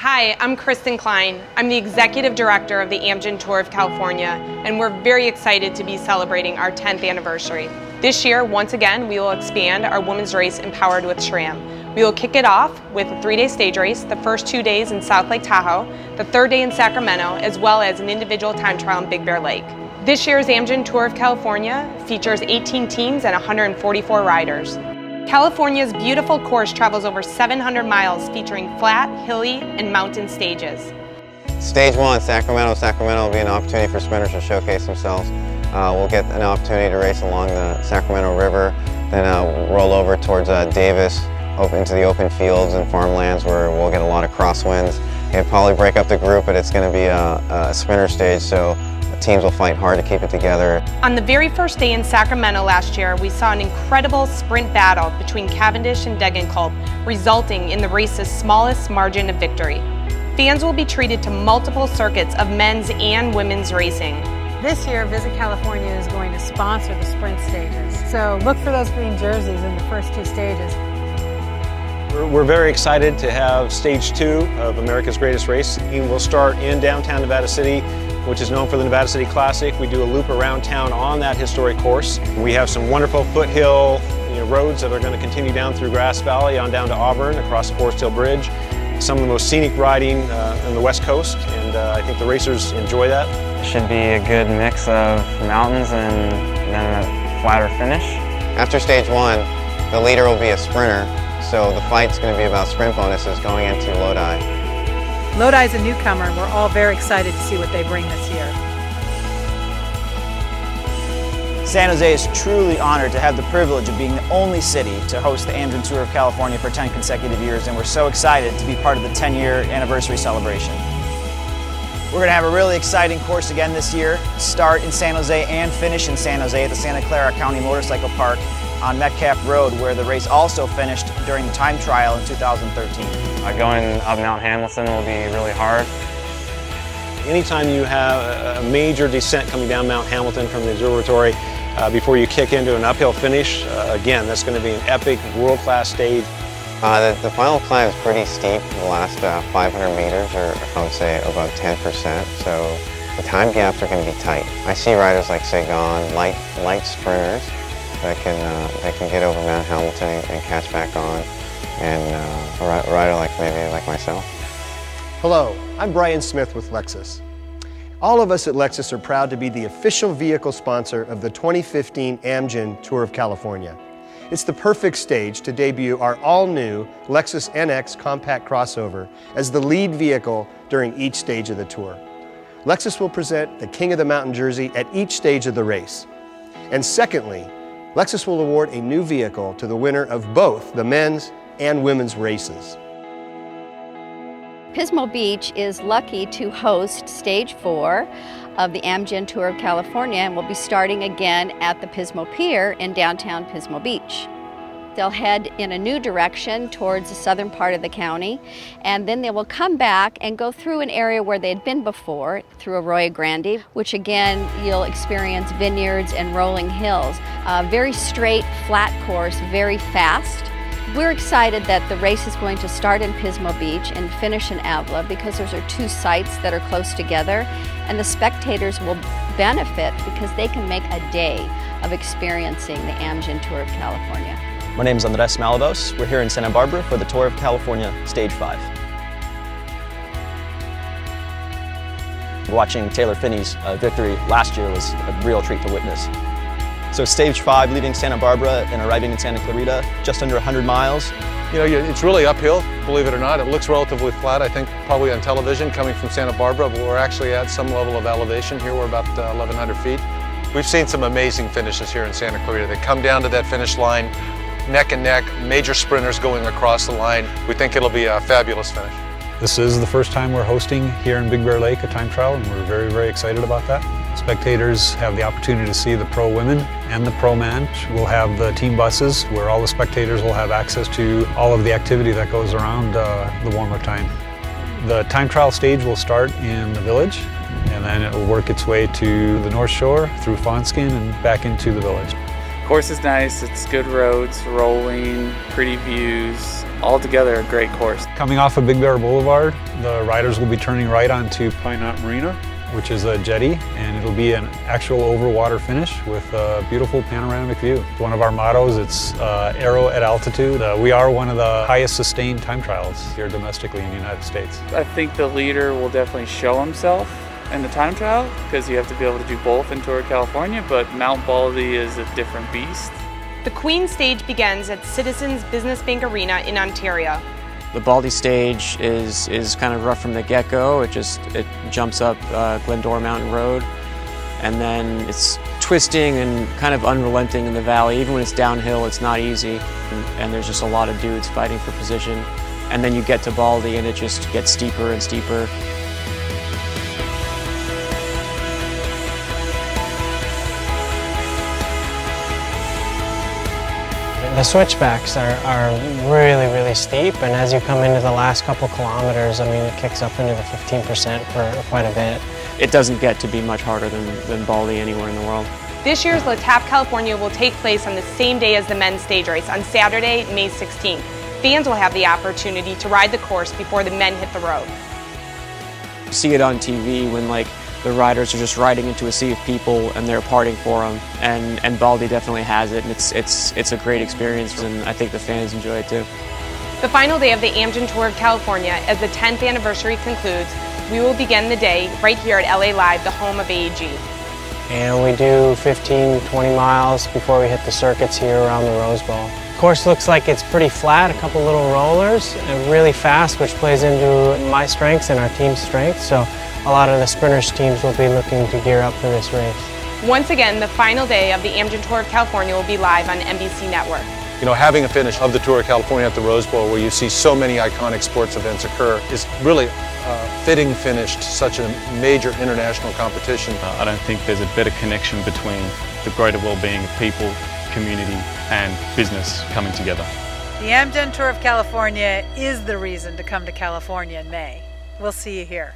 Hi, I'm Kristen Klein. I'm the Executive Director of the Amgen Tour of California, and we're very excited to be celebrating our 10th anniversary. This year, once again, we will expand our women's race Empowered with SRAM. We will kick it off with a 3-day stage race, the first 2 days in South Lake Tahoe, the 3rd day in Sacramento, as well as an individual time trial in Big Bear Lake. This year's Amgen Tour of California features 18 teams and 144 riders. California's beautiful course travels over 700 miles featuring flat, hilly, and mountain stages. Stage 1, Sacramento. Sacramento will be an opportunity for sprinters to showcase themselves. We'll get an opportunity to race along the Sacramento River, then roll over towards Davis, into the open fields and farmlands where we'll get a lot of crosswinds. It'll probably break up the group, but it's going to be a sprinter stage, so teams will fight hard to keep it together. On the very first day in Sacramento last year, we saw an incredible sprint battle between Cavendish and Degenkolb, resulting in the race's smallest margin of victory. Fans will be treated to multiple circuits of men's and women's racing. This year, Visit California is going to sponsor the sprint stages. So look for those green jerseys in the first 2 stages. We're very excited to have Stage 2 of America's Greatest Race. We'll start in downtown Nevada City, which is known for the Nevada City Classic. We do a loop around town on that historic course. We have some wonderful foothill roads that are going to continue down through Grass Valley on down to Auburn, across the Forest Hill Bridge. Some of the most scenic riding on the West Coast, and I think the racers enjoy that. It should be a good mix of mountains and then a flatter finish. After Stage 1, the leader will be a sprinter, so the fight's going to be about sprint bonuses going into Lodi. Lodi's a newcomer, and we're all very excited to see what they bring this year. San Jose is truly honored to have the privilege of being the only city to host the Amgen Tour of California for 10 consecutive years, and we're so excited to be part of the 10-year anniversary celebration. We're going to have a really exciting course again this year, start in San Jose and finish in San Jose at the Santa Clara County Motorcycle Park on Metcalf Road, where the race also finished during the time trial in 2013. Going up Mount Hamilton will be really hard. Anytime you have a major descent coming down Mount Hamilton from the observatory before you kick into an uphill finish, again, that's going to be an epic, world-class stage. The final climb is pretty steep. The last 500 meters are, I would say, about 10%, so the time gaps are going to be tight. I see riders like Sagan, light sprinters, that can get over Mount Hamilton and catch back on, and a rider maybe like myself. Hello, I'm Brian Smith with Lexus. All of us at Lexus are proud to be the official vehicle sponsor of the 2015 Amgen Tour of California. It's the perfect stage to debut our all-new Lexus NX compact crossover as the lead vehicle during each stage of the tour. Lexus will present the King of the Mountain jersey at each stage of the race. And secondly, Lexus will award a new vehicle to the winner of both the men's and women's races. Pismo Beach is lucky to host Stage 4 of the Amgen Tour of California, and will be starting again at the Pismo Pier in downtown Pismo Beach. They'll head in a new direction towards the southern part of the county, and then they will come back and go through an area where they had been before, through Arroyo Grande, which again you'll experience vineyards and rolling hills. Very straight, flat course, very fast. We're excited that the race is going to start in Pismo Beach and finish in Avila, because those are 2 sites that are close together, and the spectators will benefit because they can make a day of experiencing the Amgen Tour of California. My name is Andres Malavos. We're here in Santa Barbara for the Tour of California Stage 5. Watching Taylor Finney's victory last year was a real treat to witness. So Stage 5, leaving Santa Barbara and arriving in Santa Clarita, just under 100 miles. You know, it's really uphill, believe it or not. It looks relatively flat, I think, probably on television coming from Santa Barbara, but we're actually at some level of elevation here. We're about 1,100 feet. We've seen some amazing finishes here in Santa Clarita. They come down to that finish line, neck and neck, major sprinters going across the line. We think it'll be a fabulous finish. This is the first time we're hosting here in Big Bear Lake a time trial, and we're very, very excited about that. Spectators have the opportunity to see the pro women and the pro man. We'll have the team buses where all the spectators will have access to all of the activity that goes around the warm-up time. The time trial stage will start in the village, and then it will work its way to the North Shore through Fawnskin and back into the village. Course is nice, it's good roads, rolling, pretty views. altogether a great course. Coming off of Big Bear Boulevard, the riders will be turning right onto Pine Knot Marina, which is a jetty, and it'll be an actual overwater finish with a beautiful panoramic view. One of our mottos, it's Aero at Altitude. We are one of the highest sustained time trials here domestically in the United States. I think the leader will definitely show himself in the time trial because you have to be able to do both in Tour of California, but Mount Baldy is a different beast. The Queen stage begins at Citizens Business Bank Arena in Ontario. The Baldy stage is kind of rough from the get-go. It jumps up Glendora Mountain Road, and then it's twisting and kind of unrelenting in the valley. Even when it's downhill, it's not easy, and there's just a lot of dudes fighting for position. And then you get to Baldy, and it just gets steeper and steeper. The switchbacks are really, really steep, and as you come into the last couple kilometers, I mean, it kicks up into the 15% for quite a bit. It doesn't get to be much harder than Baldy anywhere in the world. This year's Le Tap California will take place on the same day as the men's stage race, on Saturday, May 16th. Fans will have the opportunity to ride the course before the men hit the road. You see it on TV when the riders are just riding into a sea of people and they're parting for them, and Baldy definitely has it, and it's a great experience, and I think the fans enjoy it too. The final day of the Amgen Tour of California, as the 10th anniversary concludes, we will begin the day right here at LA Live, the home of AAG. And we do 15-20 miles before we hit the circuits here around the Rose Bowl. The course looks like it's pretty flat, a couple little rollers, and really fast, which plays into my strengths and our team's strengths. So a lot of the sprinters teams will be looking to gear up for this race. Once again, the final day of the Amgen Tour of California will be live on NBC Network. You know, having a finish of the Tour of California at the Rose Bowl, where you see so many iconic sports events occur, is really a fitting finish to such a major international competition. I don't think there's a better connection between the greater well-being of people, community and business coming together. The Amgen Tour of California is the reason to come to California in May. We'll see you here.